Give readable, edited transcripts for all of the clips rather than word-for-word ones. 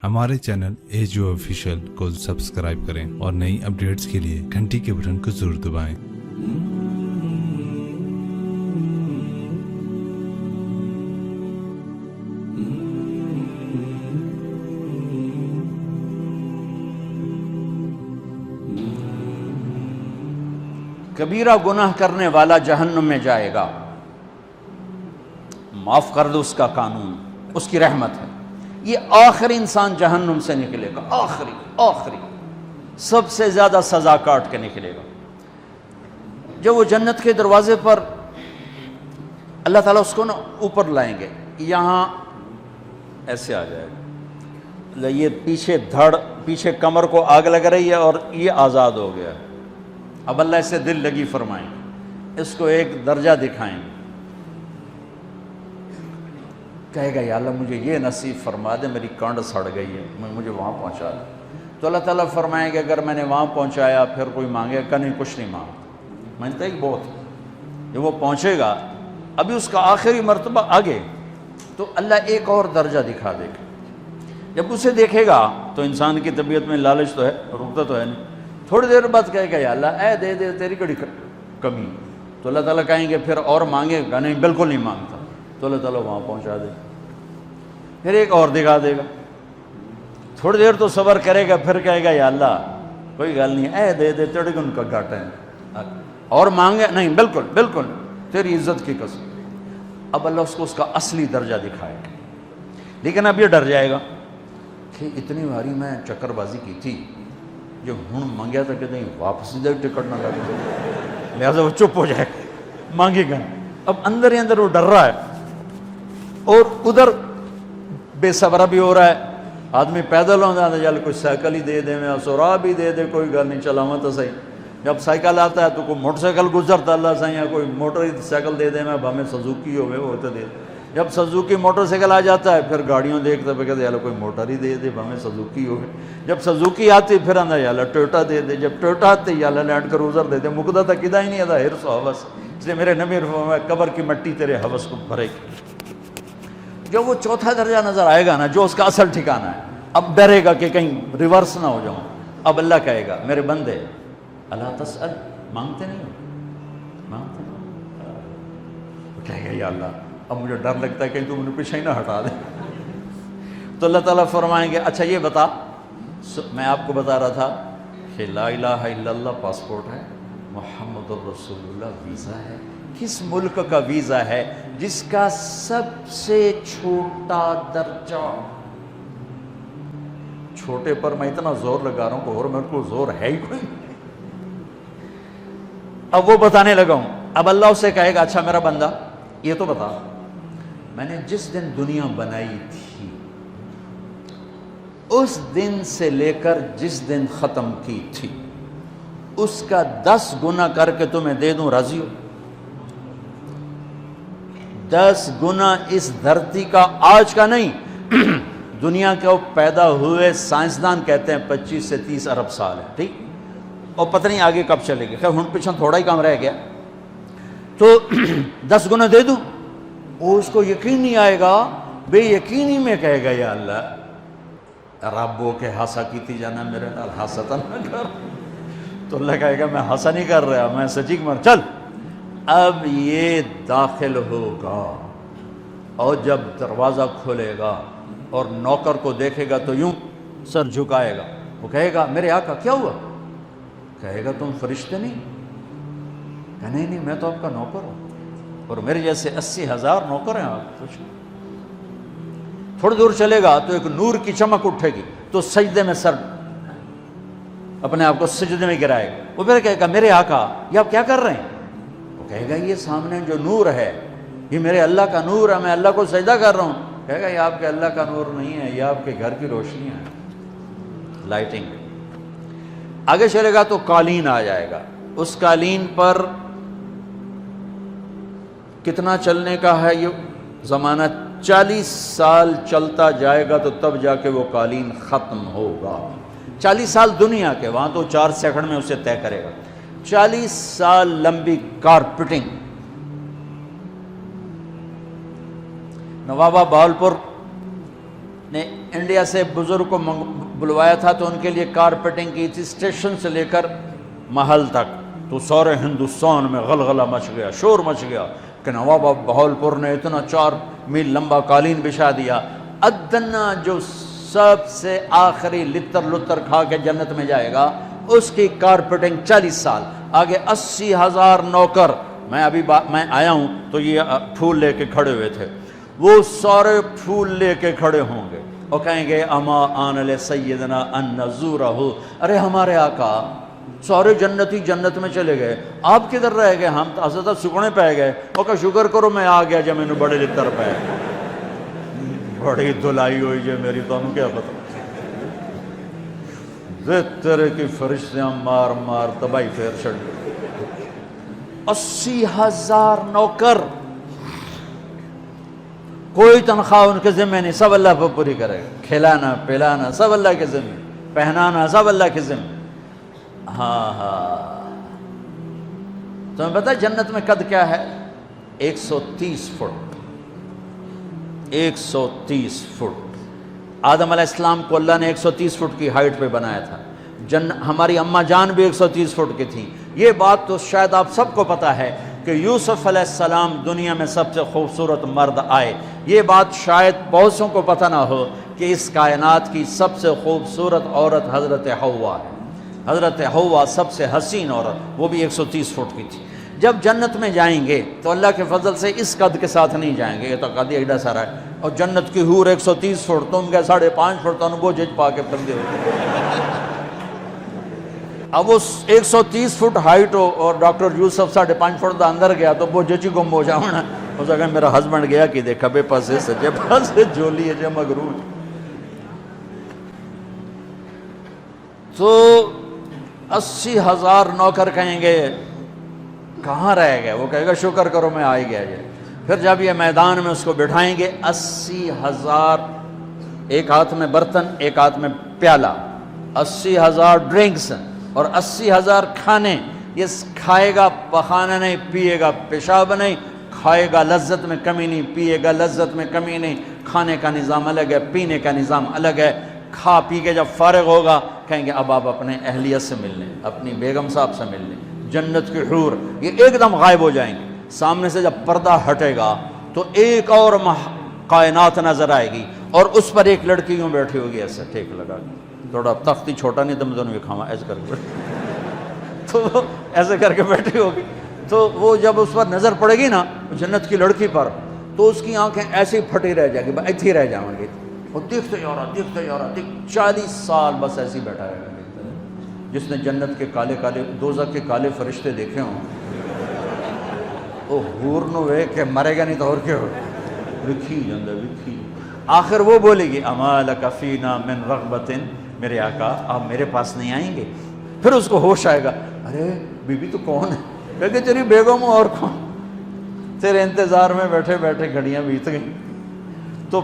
हमारे channel edu official को subscribe करें और नई अपडेट्स के लिए घंटी के बटन को जरूर दबाएं। कबीरा गुनाह करने वाला जहन्नुम में जाएगा, माफ कर दो उसका कानून, उसकी रहमत है। ये आखिरी इंसान जहन्नुम से निकलेगा, आखिरी सबसे ज्यादा सजा काट के निकलेगा। जब वो जन्नत के दरवाजे पर अल्लाह ताला उसको ना ऊपर लाएंगे, यहाँ ऐसे आ जाएगा, ये पीछे कमर को आग लग रही है और ये आज़ाद हो गया। अब अल्लाह इससे दिल लगी फरमाएंगे, इसको एक दर्जा दिखाएंगे, कहेगा या अल्लाह मुझे ये नसीब फरमा दे, मेरी कांड सड़ गई है, मुझे वहाँ पहुँचा दे। तो अल्लाह ताला फरमाएंगे अगर मैंने वहाँ पहुँचाया फिर कोई मांगेगा, का नहीं कुछ नहीं मांगता, मानता ही बहुत। जब वो पहुँचेगा अभी उसका आखिरी मर्तबा आगे, तो अल्लाह एक और दर्जा दिखा देगा। जब उसे देखेगा तो इंसान की तबीयत में लालच तो है, रुकता तो है नहीं, थोड़ी देर बाद कहेगा या अल्लाह ऐ दे तेरी कड़ी कमी। तो अल्लाह ताला कहेंगे फिर और मांगेगा, नहीं बिल्कुल नहीं मांगता। तो अल्लाह ताला वहाँ पहुँचा दे, फिर एक और दिखा देगा, थोड़ी देर तो सब्र करेगा, फिर कहेगा या अल्लाह कोई गल नहीं, ऐ दे तेरे को उनका घाटा है, और मांगे नहीं बिल्कुल तेरी इज्जत की कसम। अब अल्लाह उसको उसका असली दर्जा दिखाएगा। लेकिन अब ये डर जाएगा कि इतनी बारी मैं चक्करबाजी की थी, जो हूँ मांगया था कि नहीं वापसी दे टिकट ना लगे, लिहाजा वो चुप हो जाएगा, मांगेगा। अब अंदर ही अंदर वो डर रहा है और उधर बेसब्रा भी हो रहा है। आदमी पैदल हो जाता है, चल कोई साइकिल ही दे दे, मैं सुराह भी दे दे, कोई गल नहीं, चलावा तो सही। जब साइकिल आता है तो कोई मोटरसाइकिल गुजरता अल्लाह सही, या कोई मोटर साइकिल दे दे, मैं भाਵੇਂ सजुकी हो वो तो दे। जब सजुकी मोटरसाइकिल आ जाता है फिर गाड़ियों देखते पे कहते यार कोई मोटर ही दे दे, भाਵੇਂ सजुकी हो। जब सजुकी आती फिर आंदा यार टोयोटा दे दे, जब टोयोटा आती यार लैंड क्रूजर दे दे, मुकदा तो किदा ही नहीं आता हिरस हवस। इसलिए मेरे नबी फरमाया कब्र की मिट्टी तेरे हवस को भरेगी। जो वो चौथा दर्जा नजर आएगा ना, जो उसका असल ठिकाना है, अब डरेगा कि कहीं रिवर्स ना हो जाऊं। अब अल्लाह कहेगा मेरे बंदे अल्लाह तसअल, मांगते नहीं हो, मांगते नहीं। कहेगा या अल्लाह अब मुझे डर लगता है कहीं तुम मुझे पीछे ही ना हटा दे। तो अल्लाह ताला फरमाएंगे अच्छा ये बता, मैं आपको बता रहा था कि ला इलाहा इल्लल्लाह पासपोर्ट है, मुहम्मदुर रसूलुल्लाह वीज़ा है। किस मुल्क का वीज़ा है जिसका सबसे छोटा दर्जा, छोटे पर मैं इतना जोर लगा रहा हूं और मेरे को जोर है ही कोई। अब वो बताने लगा हूं। अब अल्लाह उसे कहेगा अच्छा मेरा बंदा ये तो बता, मैंने जिस दिन दुनिया बनाई थी उस दिन से लेकर जिस दिन खत्म की थी उसका 10 गुना करके तुम्हें दे दूं, राजी हो? 10 गुना इस धरती का, आज का नहीं दुनिया के पैदा हुए साइंसदान कहते हैं 25 से 30 अरब साल है, ठीक, और पता नहीं आगे कब चलेगी। खैर हुन पिछन थोड़ा ही काम रह गया, तो 10 गुना दे दूं। वो उसको यकीन नहीं आएगा, बेयकीनी में कहेगा या अल्लाह रब्बो के हासा की थी जाना मेरे नाल हासता ना कर। तो अल्लाह कहेगा मैं हासा नहीं कर रहा, मैं सच्ची मर। चल अब ये दाखिल होगा और जब दरवाज़ा खोलेगा और नौकर को देखेगा तो यूं सर झुकाएगा। वो कहेगा मेरे आका क्या हुआ? कहेगा तुम फरिश्ते नहीं? नहीं मैं तो आपका नौकर हूं और मेरे जैसे 80,000 नौकर हैं आप। कुछ थोड़ी दूर चलेगा तो एक नूर की चमक उठेगी, तो सजदे में सर अपने आप को सजदे में गिराएगा। वो फिर कहेगा मेरे आका ये आप क्या कर रहे हैं? वो कहेगा ये सामने जो नूर है ये मेरे अल्लाह का नूर है, मैं अल्लाह को सजदा कर रहा हूँ। कहेगा ये आपके अल्लाह का नूर नहीं है, ये आपके घर की रोशनियाँ हैं, लाइटिंग। आगे चलेगा तो कालीन आ जाएगा, उस कालीन पर कितना चलने का है ये ज़माना, 40 साल चलता जाएगा तो तब जाके वो कालीन ख़त्म होगा। 40 साल दुनिया के, वहाँ तो 4 सेकंड में उसे तय करेगा। 40 साल लंबी कारपेटिंग। नवाबा बावलपुर نے انڈیا سے بزرگ کو بلوایا تھا تو ان کے لیے کارپیٹنگ کی تھی اسٹیشن سے لے کر محل تک، تو سارے ہندوستان میں غلغلہ مچ گیا، شور مچ گیا کہ نواب بہاولپور نے اتنا 4 میل لمبا قالین بچھا دیا۔ ادنا جو سب سے آخری لتر کھا کے جنت میں جائے گا اس کی کارپیٹنگ 40 سال، آگے 80,000 نوکر، میں آیا ہوں تو یہ پھول لے کے کھڑے ہوئے تھے، وہ سارے پھول لے کے کھڑے ہوں گے اور کہیں گے اما آن لسیدنا ان نزورہ، ارے ہمارے آقا سارے جنتی جنت میں چلے گئے، آپ کدھر رہ گئے؟ ہم تو حضرت سکنے پہ گئے، وہ کہ شکر کرو میں آ گیا جب میں نے بڑے لتر پہ، بڑی دلائی ہوئی جو میری، تو ہم کیا پتہ تیرے کی فرشتیاں مار مار تباہی پھیر چھڑ گئی۔ 80,000 نوکر، کوئی تنخواہ ان کے ذمہ نہیں، سب اللہ پر پوری کرے گا، کھلانا پلانا سب اللہ کے ذمہ، پہنانا سب اللہ کے ذمہ۔ ہاں تمہیں پتہ ہے جنت میں قد کیا ہے؟ 130 فٹ، 130 فٹ۔ آدم علیہ السلام کو اللہ نے 130 فٹ کی ہائٹ پہ بنایا تھا، ہماری اماں جان بھی 130 فٹ کی تھی۔ یہ بات تو شاید آپ سب کو پتہ ہے کہ یوسف علیہ السلام دنیا میں سب سے خوبصورت مرد آئے، یہ بات شاید بہت سوں کو پتہ نہ ہو کہ اس کائنات کی سب سے خوبصورت عورت حضرت حوا ہے۔ حضرت حوا سب سے حسین عورت، وہ بھی 130 فٹ کی تھی۔ جب جنت میں جائیں گے تو اللہ کے فضل سے اس قد کے ساتھ نہیں جائیں گے، یہ تو قد ایڈا سارا ہے، اور جنت کی حور 130 فٹ، تم گئے 5.5 فٹ، تو وہ جج پا کے پندے ہوتے۔ اب وہ 130 فٹ ہائٹ ہو اور ڈاکٹر یوسف 5.5 فٹ دا اندر گیا تو وہ جچی گم ہو جاؤنا، اس اگر میرا ہسبینڈ گیا کہ دیکھا بے پاسے سجے پاسے جولی ہے جو مغرور۔ تو 80,000 نوکر کہیں گے کہاں رہ گئے؟ وہ کہے گا شکر کرو میں آ ہی گیا جائے۔ پھر جب یہ میدان میں اس کو بٹھائیں گے، 80,000، ایک ہاتھ میں برتن ایک ہاتھ میں پیالہ، 80,000 ڈرنکس اور 80,000 کھانے، یہ کھائے گا پخانا نہیں، پیے گا پیشاب نہیں، کھائے گا لذت میں کمی نہیں، پیے گا لذت میں کمی نہیں، کھانے کا نظام الگ ہے، پینے کا نظام الگ ہے۔ کھا پی کے جب فارغ ہوگا کہیں گے اب آپ اپنے اہلیت سے مل لیں، اپنی بیگم صاحب سے مل لیں۔ جنت کی حور یہ ایک دم غائب ہو جائیں گے، سامنے سے جب پردہ ہٹے گا تو ایک اور کائنات نظر آئے گی، اور اس پر ایک لڑکی یوں بیٹھی ہوگی ایسے ٹھیک لگا کے، تھوڑا تختی چھوٹا نہیں تو میں دونوں کھاوا ایسے کر کے تو وہ ایسے کر کے بیٹھی ہوگی، تو وہ جب اس پر نظر پڑے گی نا جنت کی لڑکی پر، تو اس کی آنکھیں ایسی پھٹی رہ جائیں گی، ایتھی ہی رہ جائیں گی، وہ دیکھتے جا رہا 40 سال بس ایسے ہی بیٹھا رہے گا۔ جس نے جنت کے کالے کالے دوزخ کے کالے فرشتے دیکھے ہوں وہ حور نو وے کہ مرے گا نہیں تو اور کیا ہو، وکھی جاندہ وکھی۔ آخر وہ بولے گی اما لک فینا من رغبت، میرے آقا آپ میرے پاس نہیں آئیں گے؟ پھر اس کو ہوش آئے گا، ارے بی بی تو کون ہے؟ کہے گی تیری بیگم اور کون، تیرے انتظار میں بیٹھے بیٹھے گھڑیاں بیت گئیں۔ تو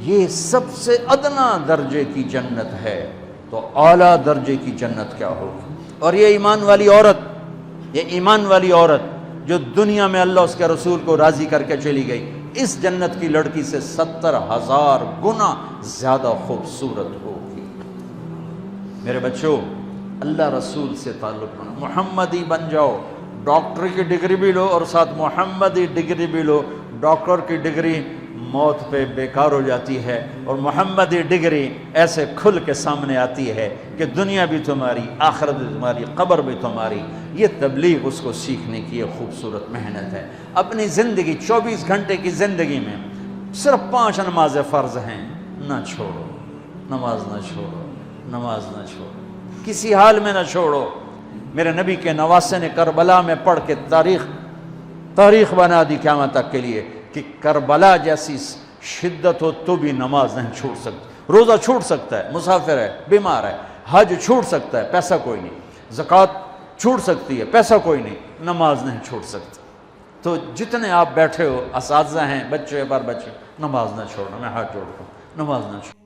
یہ سب سے ادنا درجے کی جنت ہے، تو اعلیٰ درجے کی جنت کیا ہوگی؟ اور یہ ایمان والی عورت، یہ ایمان والی عورت جو دنیا میں اللہ اس کے رسول کو راضی کر کے چلی گئی، اس جنت کی لڑکی سے 70,000 گنا زیادہ خوبصورت ہوگی۔ میرے بچوں، اللہ رسول سے تعلق بنا، محمدی بن جاؤ، ڈاکٹر کی ڈگری بھی لو اور ساتھ محمدی ڈگری بھی لو۔ ڈاکٹر کی ڈگری موت پہ بیکار ہو جاتی ہے، اور محمدی ڈگری ایسے کھل کے سامنے آتی ہے کہ دنیا بھی تمہاری، آخرت بھی تمہاری، قبر بھی تمہاری۔ یہ تبلیغ اس کو سیکھنے کی ایک خوبصورت محنت ہے۔ اپنی زندگی 24 گھنٹے کی زندگی میں صرف 5 نمازیں فرض ہیں، نہ چھوڑو، نماز نہ چھوڑو، نماز نہ چھوڑو، کسی حال میں نہ چھوڑو۔ میرے نبی کے نواسے نے کربلا میں پڑھ کے تاریخ بنا دی قیامت تک کے لیے کہ کربلا جیسی شدت ہو تو بھی نماز نہیں چھوٹ سکتی۔ روزہ چھوٹ سکتا ہے، مسافر ہے، بیمار ہے، حج چھوٹ سکتا ہے، پیسہ کوئی نہیں، زکوٰۃ چھوٹ سکتی ہے، پیسہ کوئی نہیں، نماز نہیں چھوٹ سکتی۔ تو جتنے آپ بیٹھے ہو، اساتذہ ہیں، بچے بار بچے، نماز نہ چھوڑنا، میں ہاتھ جوڑتا ہوں، نماز نہ چھوڑنا۔